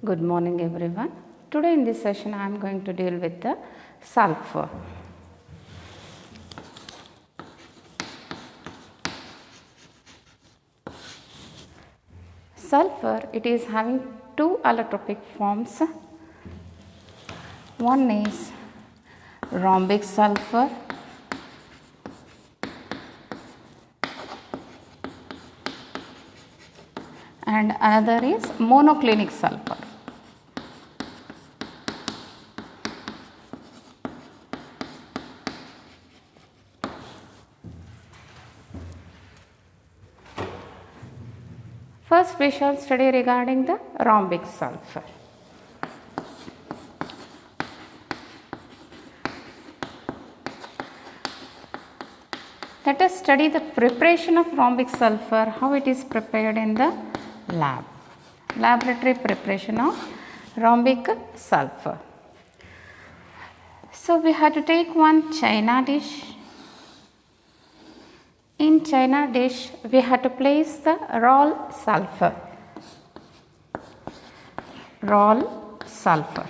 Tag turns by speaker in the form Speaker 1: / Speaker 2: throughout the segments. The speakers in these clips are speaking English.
Speaker 1: Good morning everyone. Today in this session I am going to deal with the sulfur. Sulfur, it is having two allotropic forms. One is rhombic sulfur and another is monoclinic sulfur. First we shall study regarding the rhombic sulfur. Let us study the preparation of rhombic sulfur, how it is prepared in the lab. Laboratory preparation of rhombic sulfur. So we have to take one china dish. In china dish we have to place the raw sulfur. Raw sulfur.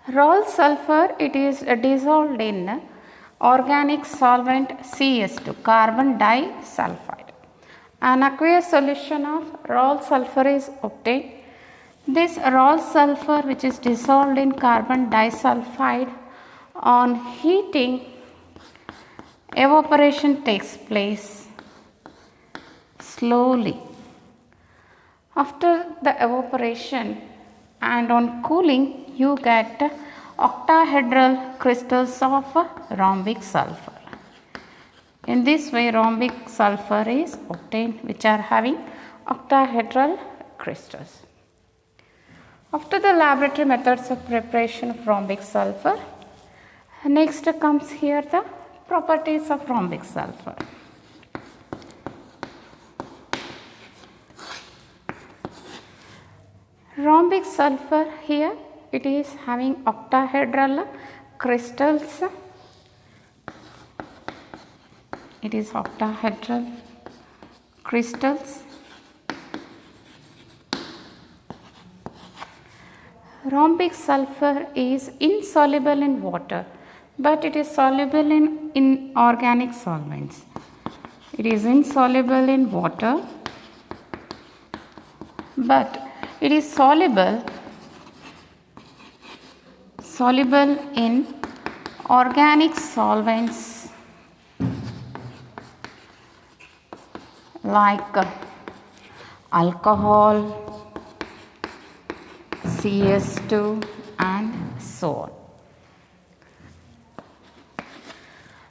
Speaker 1: Raw sulfur, it is dissolved in organic solvent CS2, carbon disulfide. An aqueous solution of raw sulfur is obtained. This raw sulfur, which is dissolved in carbon disulfide, on heating, evaporation takes place slowly. After the evaporation and on cooling, you get octahedral crystals of rhombic sulfur. In this way, rhombic sulfur is obtained, which are having octahedral crystals. After the laboratory methods of preparation of rhombic sulfur, next comes here the properties of rhombic sulfur. Rhombic sulfur, here it is having octahedral crystals. It is octahedral crystals. Rhombic sulfur is insoluble in water, but it is soluble in inorganic solvents. It is insoluble in water, but it is soluble in organic solvents like alcohol, CS2 and so on.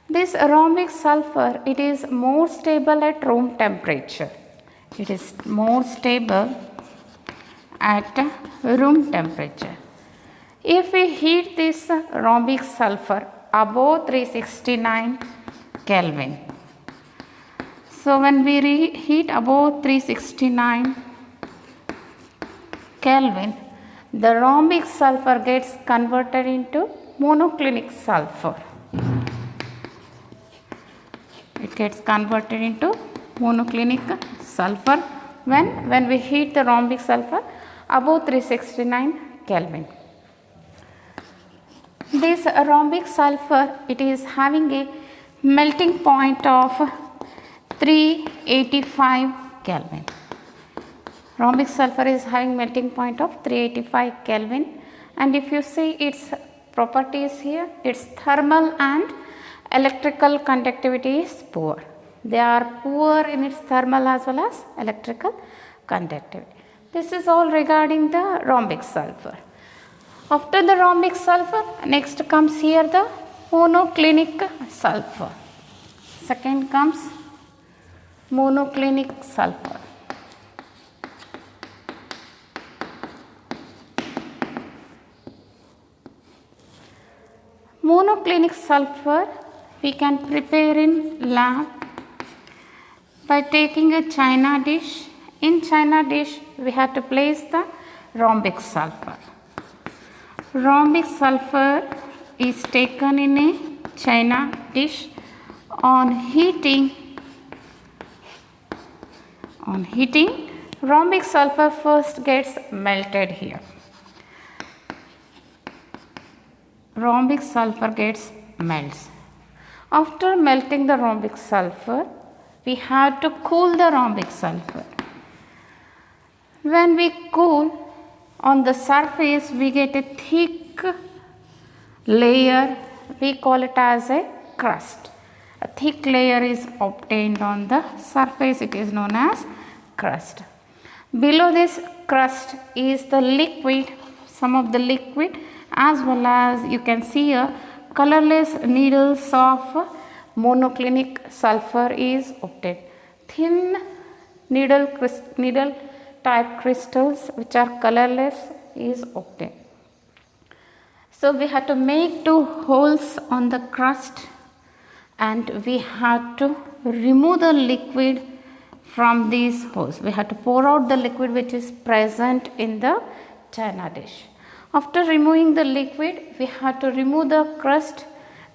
Speaker 1: This rhombic sulfur, it is more stable at room temperature. It is more stable at room temperature. If we heat this rhombic sulfur above 369 Kelvin, so when we reheat above 369 Kelvin, the rhombic sulfur gets converted into monoclinic sulfur. It gets converted into monoclinic sulfur when we heat the rhombic sulfur above 369 Kelvin. This rhombic sulfur, it is having a melting point of 385 Kelvin. Rhombic sulfur is having melting point of 385 Kelvin, and if you see its properties here, its thermal and electrical conductivity is poor. They are poor in its thermal as well as electrical conductivity. This is all regarding the rhombic sulfur. After the rhombic sulfur, next comes here the monoclinic sulfur. Second comes monoclinic sulfur. Monoclinic sulfur we can prepare in lab by taking a china dish. In china dish we have to place the rhombic sulfur. Rhombic sulfur is taken in a china dish. On heating, Rhombic sulfur first gets melted here. Rhombic sulfur gets melts. After melting the rhombic sulfur, we have to cool the rhombic sulfur. When we cool, on the surface we get a thick layer, we call it as a crust. A thick layer is obtained on the surface, it is known as crust. Below this crust is the liquid, some of the liquid, as well as you can see a colorless needles of monoclinic sulfur is obtained. Thin needle type crystals which are colorless is obtained. So we have to make 2 holes on the crust and we have to remove the liquid from these holes. We have to pour out the liquid which is present in the china dish. After removing the liquid, we have to remove the crust.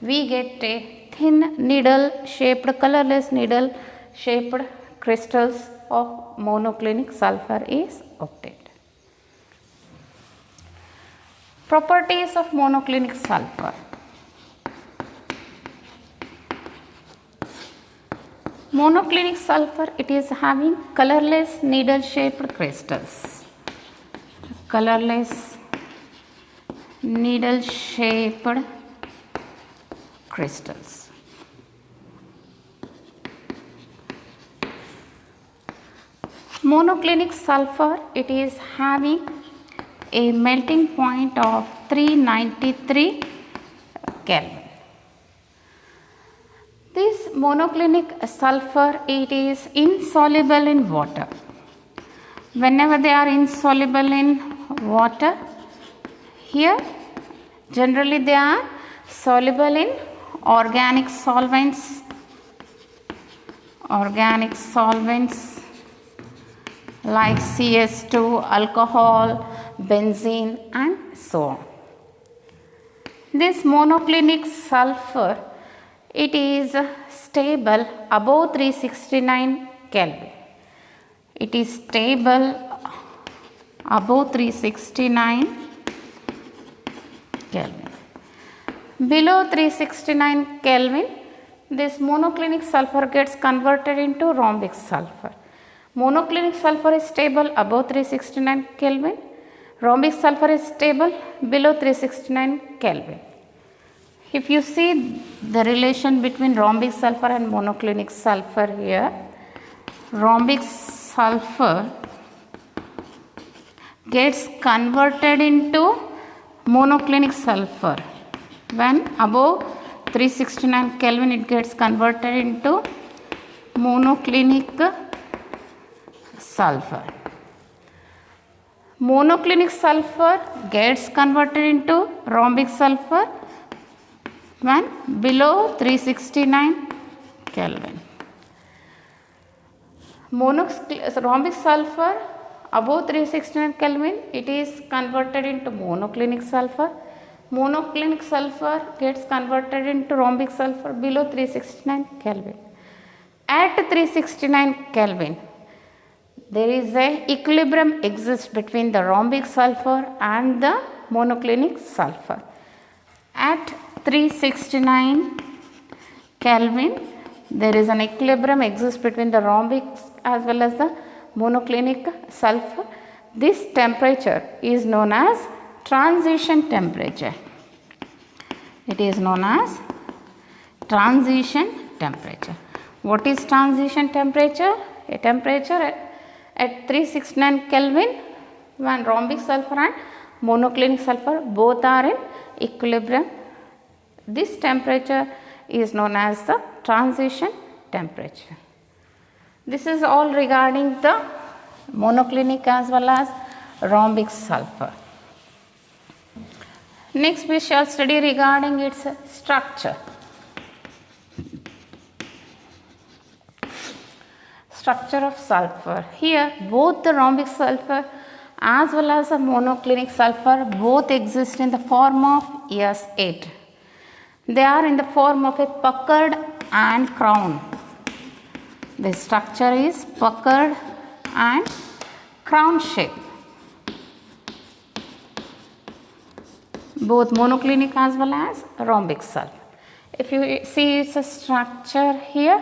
Speaker 1: We get a thin needle shaped, colorless needle shaped crystals of monoclinic sulfur is obtained. Properties of monoclinic sulfur. Monoclinic sulfur, it is having colorless needle shaped crystals. Colorless needle shaped crystals. Monoclinic sulfur, it is having a melting point of 393 Kelvin. This monoclinic sulfur, it is insoluble in water. Whenever they are insoluble in water, here generally they are soluble in organic solvents like CS2, alcohol, benzene and so on. This monoclinic sulfur, it is stable above 369 Kelvin. It is stable above 369 Kelvin. Below 369 Kelvin, this monoclinic sulfur gets converted into rhombic sulfur. Monoclinic sulfur is stable above 369 Kelvin. Rhombic sulfur is stable below 369 Kelvin. If you see the relation between rhombic sulfur and monoclinic sulfur here, rhombic sulfur gets converted into monoclinic sulfur. When above 369 Kelvin, it gets converted into monoclinic sulfur. Monoclinic sulfur gets converted into rhombic sulfur when below 369 Kelvin. Rhombic sulfur above 369 Kelvin, it is converted into monoclinic sulfur. Monoclinic sulfur gets converted into rhombic sulfur below 369 Kelvin. At 369 Kelvin, there is a equilibrium exists between the rhombic sulfur and the monoclinic sulfur. At 369 Kelvin, there is an equilibrium exists between the rhombic as well as the monoclinic sulfur. This temperature is known as transition temperature. It is known as transition temperature. What is transition temperature? A temperature at 369 Kelvin when rhombic sulfur and monoclinic sulfur both are in equilibrium. This temperature is known as the transition temperature. This is all regarding the monoclinic as well as rhombic sulfur. Next we shall study regarding its structure. Structure of sulfur. Here both the rhombic sulfur as well as the monoclinic sulfur both exist in the form of S8. They are in the form of a puckered and crown. The structure is puckered and crown shape, both monoclinic as well as rhombic sulfur. If you see its a structure here,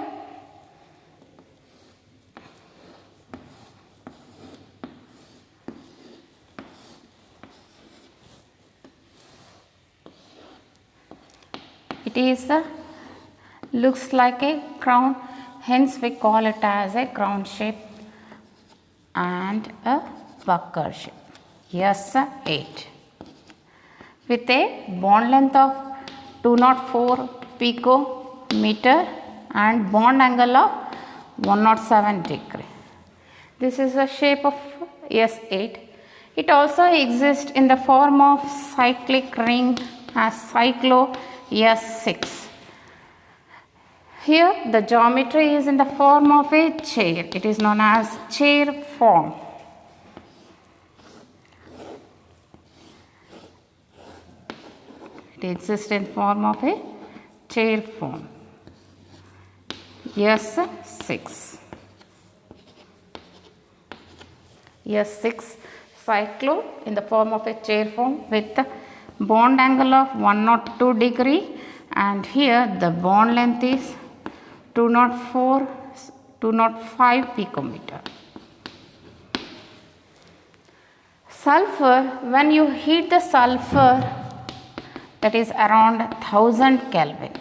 Speaker 1: it is looks like a crown, hence we call it as a crown shape and a pucker shape. Yes, 8 with a bond length of 204 picometer and bond angle of 107 degree. This is the shape of S8. It also exists in the form of cyclic ring as cyclo S6. Here the geometry is in the form of a chair. It is known as chair form. It exists in form of a chair form. S6. S6 cyclo in the form of a chair form with bond angle of 102 degree, and here the bond length is 205 picometer. Sulfur, when you heat the sulfur, that is around 1000 Kelvin.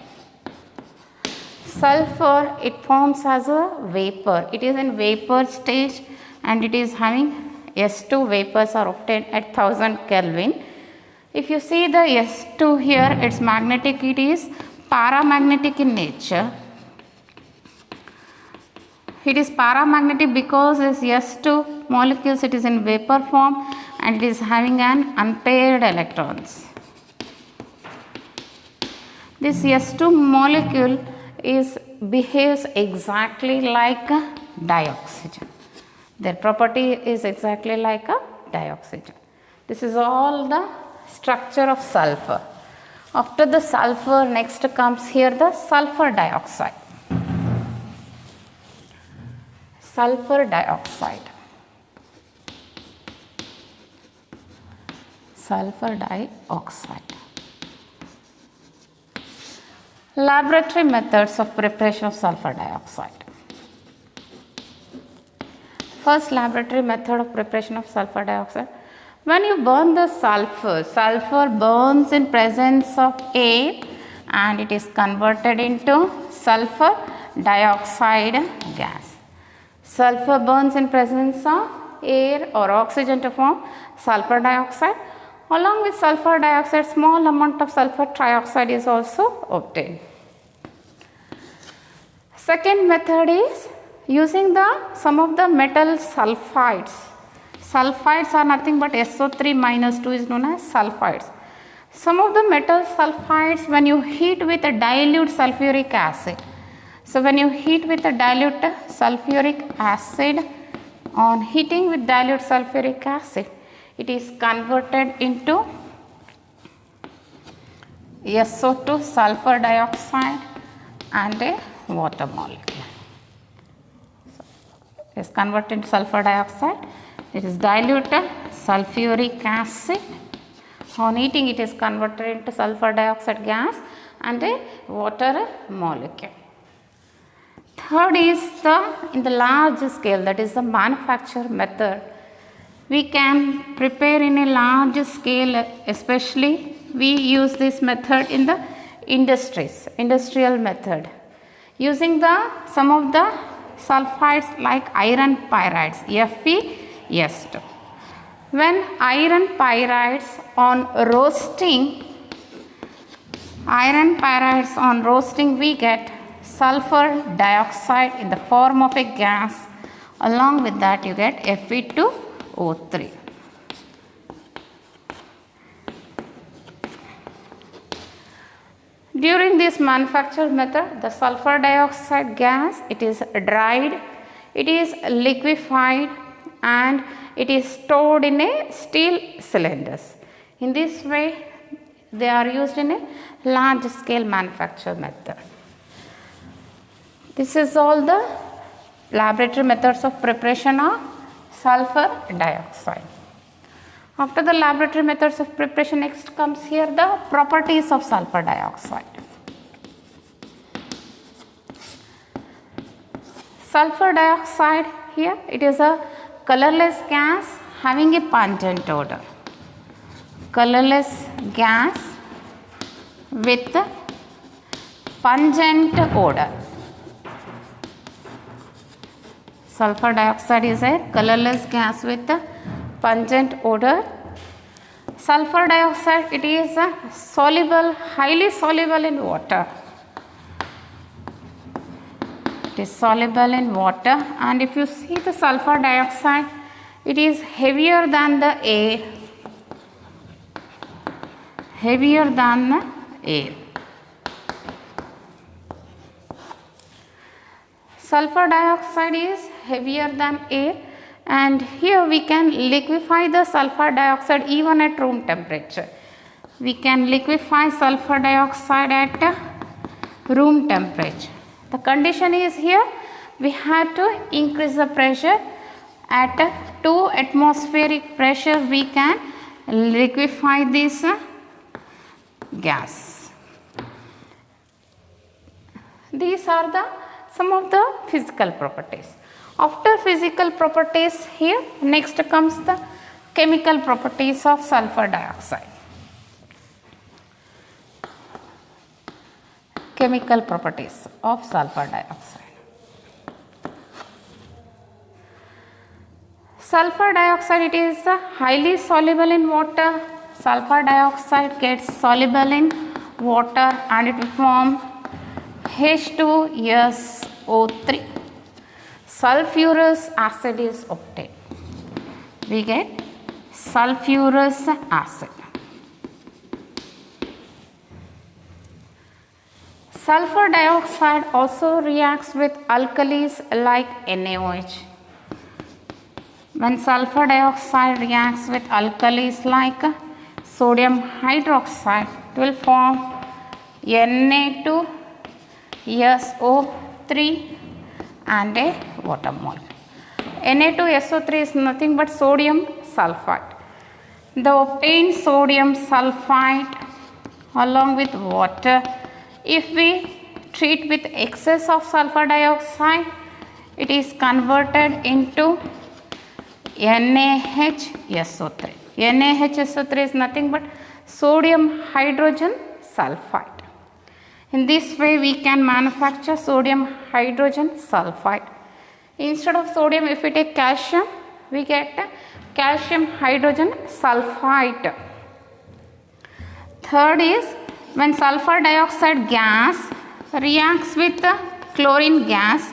Speaker 1: Sulfur, it forms as a vapor. It is in vapor stage and it is having S2 vapors are obtained at 1000 Kelvin. If you see the S2 here, its magnetic, it is paramagnetic in nature. It is paramagnetic because this S2 molecules, it is in vapor form and it is having an unpaired electrons. This S2 molecule behaves exactly like a dioxygen. Their property is exactly like a dioxygen. This is all the structure of sulfur. After the sulfur, next comes here the sulfur dioxide. Sulfur dioxide. Sulfur dioxide. Laboratory methods of preparation of sulfur dioxide. First laboratory method of preparation of sulfur dioxide. When you burn the sulfur, sulfur burns in presence of air and it is converted into sulfur dioxide gas. Sulfur burns in presence of air or oxygen to form sulfur dioxide. Along with sulfur dioxide, small amount of sulfur trioxide is also obtained. Second method is using some of the metal sulfides. Sulfides are nothing but SO3 minus 2 is known as sulfides. Some of the metal sulfides, when you heat with a dilute sulfuric acid. So when you heat with a dilute sulfuric acid, on heating with dilute sulfuric acid, it is converted into SO2 sulfur dioxide and a water molecule. So, it is converted into sulfur dioxide. It is diluted sulfuric acid. On heating, it is converted into sulfur dioxide gas and a water molecule. Third is in the large scale, that is the manufacture method. We can prepare in a large scale, especially we use this method in the industrial method. Using some of the sulfides like iron pyrides, FeS2. When iron pyrides on roasting, we get sulfur dioxide in the form of a gas. Along with that, you get Fe2O3. During this manufacture method, the sulfur dioxide gas, it is dried, it is liquefied and it is stored in a steel cylinders. In this way, they are used in a large scale manufacture method. This is all the laboratory methods of preparation of sulfur dioxide. After the laboratory methods of preparation, next comes here the properties of sulfur dioxide. Sulfur dioxide, here it is a colorless gas having a pungent odor. Colorless gas with pungent odor. Sulfur dioxide is a colorless gas with pungent odor. Sulfur dioxide, it is soluble, highly soluble in water. It is soluble in water, and if you see the sulfur dioxide, it is heavier than the air. Heavier than the air. Sulfur dioxide is heavier than air, and here we can liquefy the sulfur dioxide even at room temperature. We can liquefy sulfur dioxide at room temperature. The condition is here we have to increase the pressure at 2 atmospheric pressure. We can liquefy this gas. These are some of the physical properties. After physical properties, here next comes the chemical properties of sulfur dioxide. Chemical properties of sulfur dioxide. Sulfur dioxide, it is highly soluble in water. Sulfur dioxide gets soluble in water and it will form H2SO3. Sulfurous acid is obtained. We get sulfurous acid. Sulfur dioxide also reacts with alkalis like NaOH. When sulfur dioxide reacts with alkalis like sodium hydroxide, it will form Na2SO3 and a water mole. Na2SO3 is nothing but sodium sulfide. The obtained sodium sulfide along with water, if we treat with excess of sulfur dioxide, it is converted into NaHSO3. NaHSO3 is nothing but sodium hydrogen sulfide. In this way, we can manufacture sodium hydrogen sulfide. Instead of sodium, if we take calcium, we get calcium hydrogen sulfide. Third is, when sulfur dioxide gas reacts with chlorine gas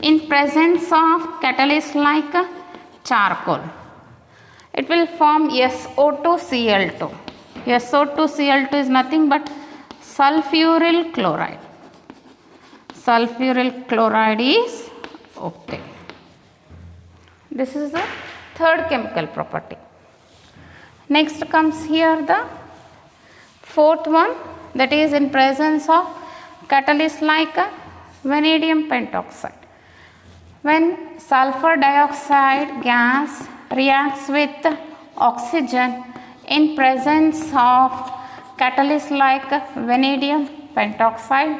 Speaker 1: in presence of catalyst like charcoal, it will form SO2Cl2. SO2Cl2 is nothing but sulfuryl chloride. Sulfuryl chloride is obtained. This is the third chemical property. Next comes here the fourth one, that is in presence of catalyst like vanadium pentoxide. When sulfur dioxide gas reacts with oxygen in presence of catalyst like vanadium pentoxide,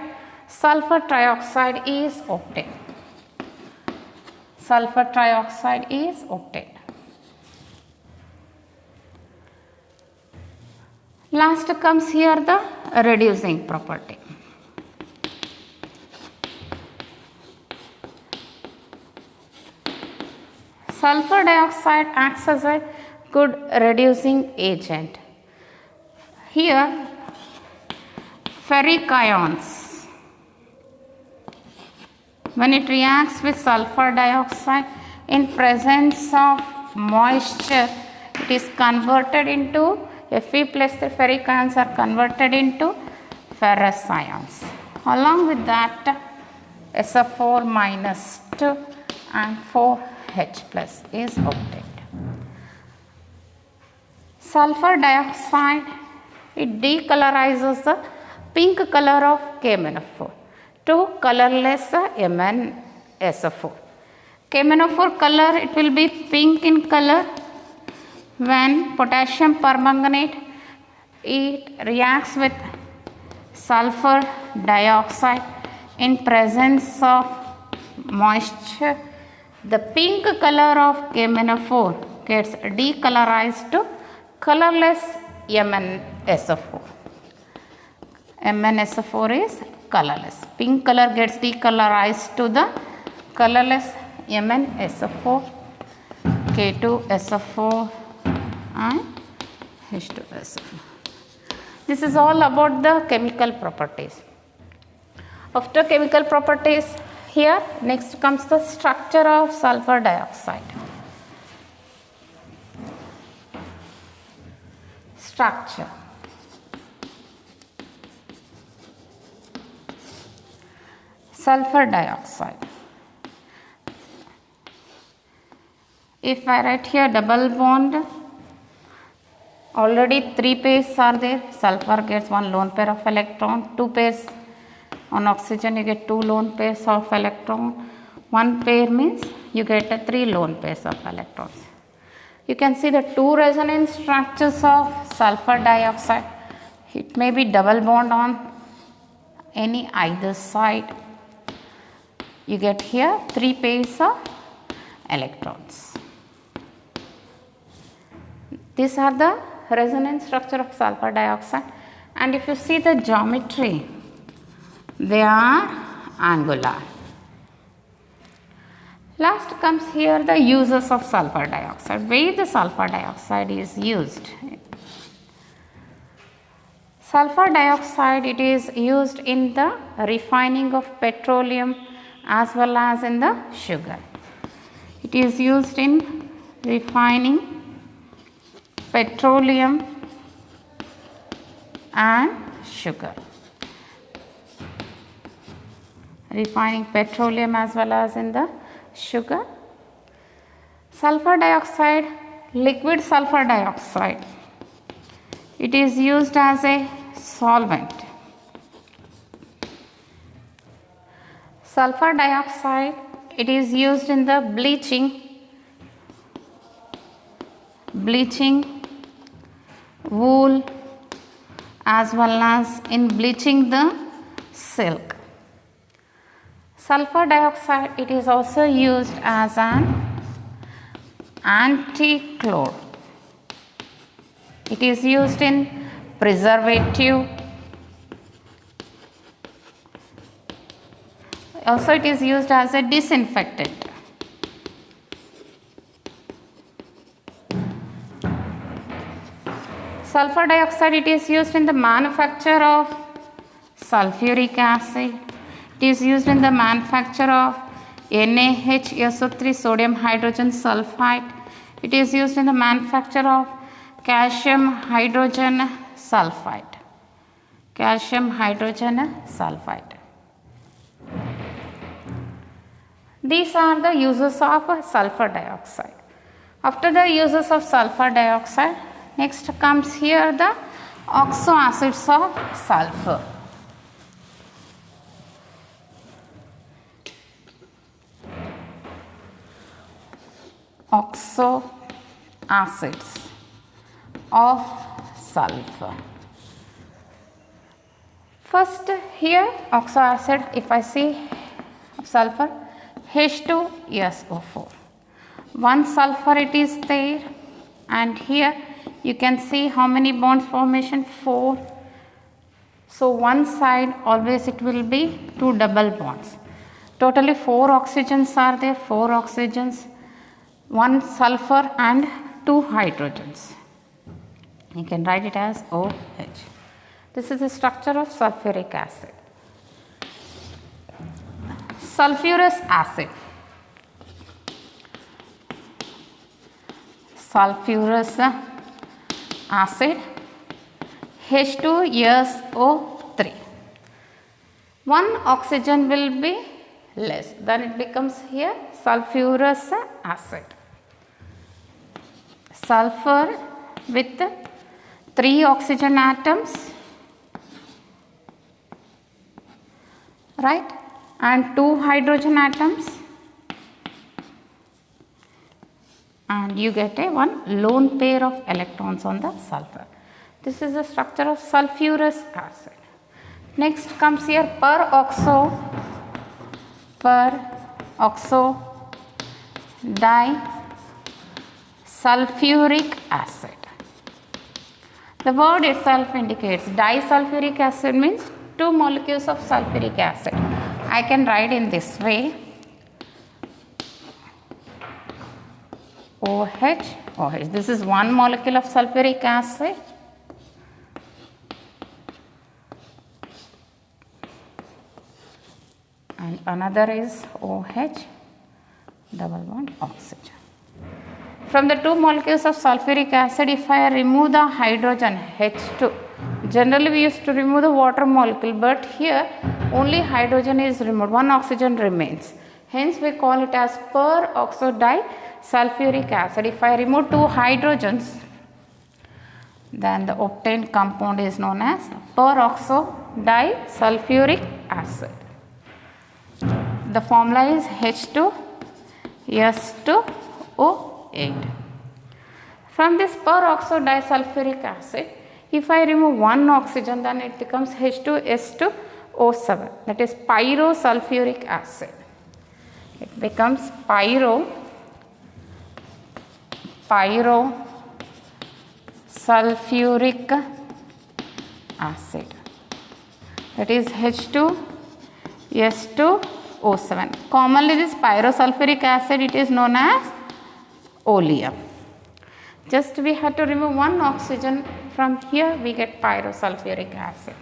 Speaker 1: sulfur trioxide is obtained. Sulfur trioxide is obtained. Last comes here the reducing property. Sulfur dioxide acts as a good reducing agent. Here, ferric ions, when it reacts with sulfur dioxide in presence of moisture, it is converted into Fe plus the ferric ions are converted into ferrous ions. Along with that, SF4 minus 2 and 4H plus is obtained. Sulfur dioxide, it decolorizes the pink color of KMnO4 to colorless MnSO4. KMnO4 color, it will be pink in color. When potassium permanganate, it reacts with sulfur dioxide in presence of moisture, the pink color of KMnO4 gets decolorized to colorless MnSO4. MnSO4 is colorless. Pink color gets decolorized to the colorless MnSO4, K2SO4 and H2SO4. This is all about the chemical properties. After chemical properties, here next comes the structure of sulfur dioxide. Structure. Sulfur dioxide. If I write here double bond, already 3 pairs are there. Sulfur gets 1 lone pair of electron, 2 pairs. On oxygen you get 2 lone pairs of electron. 1 pair means you get 3 lone pairs of electrons. You can see the 2 resonance structures of sulfur dioxide. It may be double bond on any either side. You get here 3 pairs of electrons. These are the resonance structure of sulfur dioxide, and if you see the geometry, they are angular. Last comes here the uses of sulfur dioxide. Where the sulfur dioxide is used? Sulfur dioxide, it is used in the refining of petroleum as well as in the sugar. It is used in refining petroleum and sugar. Refining petroleum as well as in the sugar. Sulfur dioxide, liquid sulfur dioxide, it is used as a solvent. Sulfur dioxide, it is used in the bleaching wool as well as in bleaching the silk. Sulfur dioxide, it is also used as an anti-clor. It is used in preservative. Also it is used as a disinfectant. Sulfur dioxide, it is used in the manufacture of sulfuric acid. It is used in the manufacture of NaHSO3 sodium hydrogen sulfide. It is used in the manufacture of calcium hydrogen sulfide. Calcium hydrogen sulfide. These are the uses of sulfur dioxide. After the uses of sulfur dioxide, next comes here the oxoacids of sulfur. Oxoacids of sulfur. First here oxoacid, if I see of sulfur, H2SO4. One sulfur it is there, and here you can see how many bonds formation, 4. So one side always it will be 2 double bonds. Totally 4 oxygens are there, 4 oxygens, 1 sulfur and 2 hydrogens. You can write it as OH. This is the structure of sulfuric acid. Sulfurous acid. Sulfurous acid, H2SO3. One oxygen will be less, then it becomes here sulfurous acid. Sulfur with 3 oxygen atoms, right, and 2 hydrogen atoms. and you get a one lone pair of electrons on the sulfur. This is the structure of sulfurous acid. Next comes here peroxo disulfuric acid. The word itself indicates disulfuric acid means two molecules of sulfuric acid. I can write in this way, OH, OH. This is one molecule of sulfuric acid, and another is OH double bond oxygen. From the two molecules of sulfuric acid, if I remove the hydrogen H2, generally we used to remove the water molecule, but here only hydrogen is removed, one oxygen remains. Hence we call it as peroxodisulfuric acid. If I remove two hydrogens, then the obtained compound is known as peroxodisulfuric acid. The formula is H2S2O8. From this peroxodisulfuric acid, if I remove one oxygen, then it becomes H2S2O7, that is pyrosulfuric acid. It becomes pyrosulfuric acid, that is H2S2O7. Commonly this pyrosulfuric acid, it is known as oleum. Just we have to remove one oxygen from here, we get pyrosulfuric acid.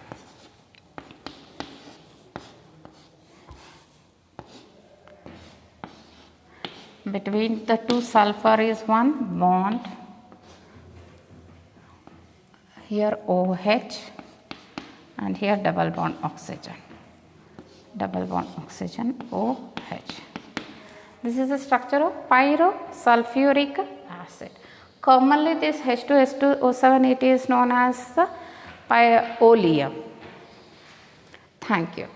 Speaker 1: Between the two sulfur is one bond, here OH and here double bond oxygen, OH. This is the structure of pyrosulfuric acid. Commonly this H2S2O7, it is known as the oleum. Thank you.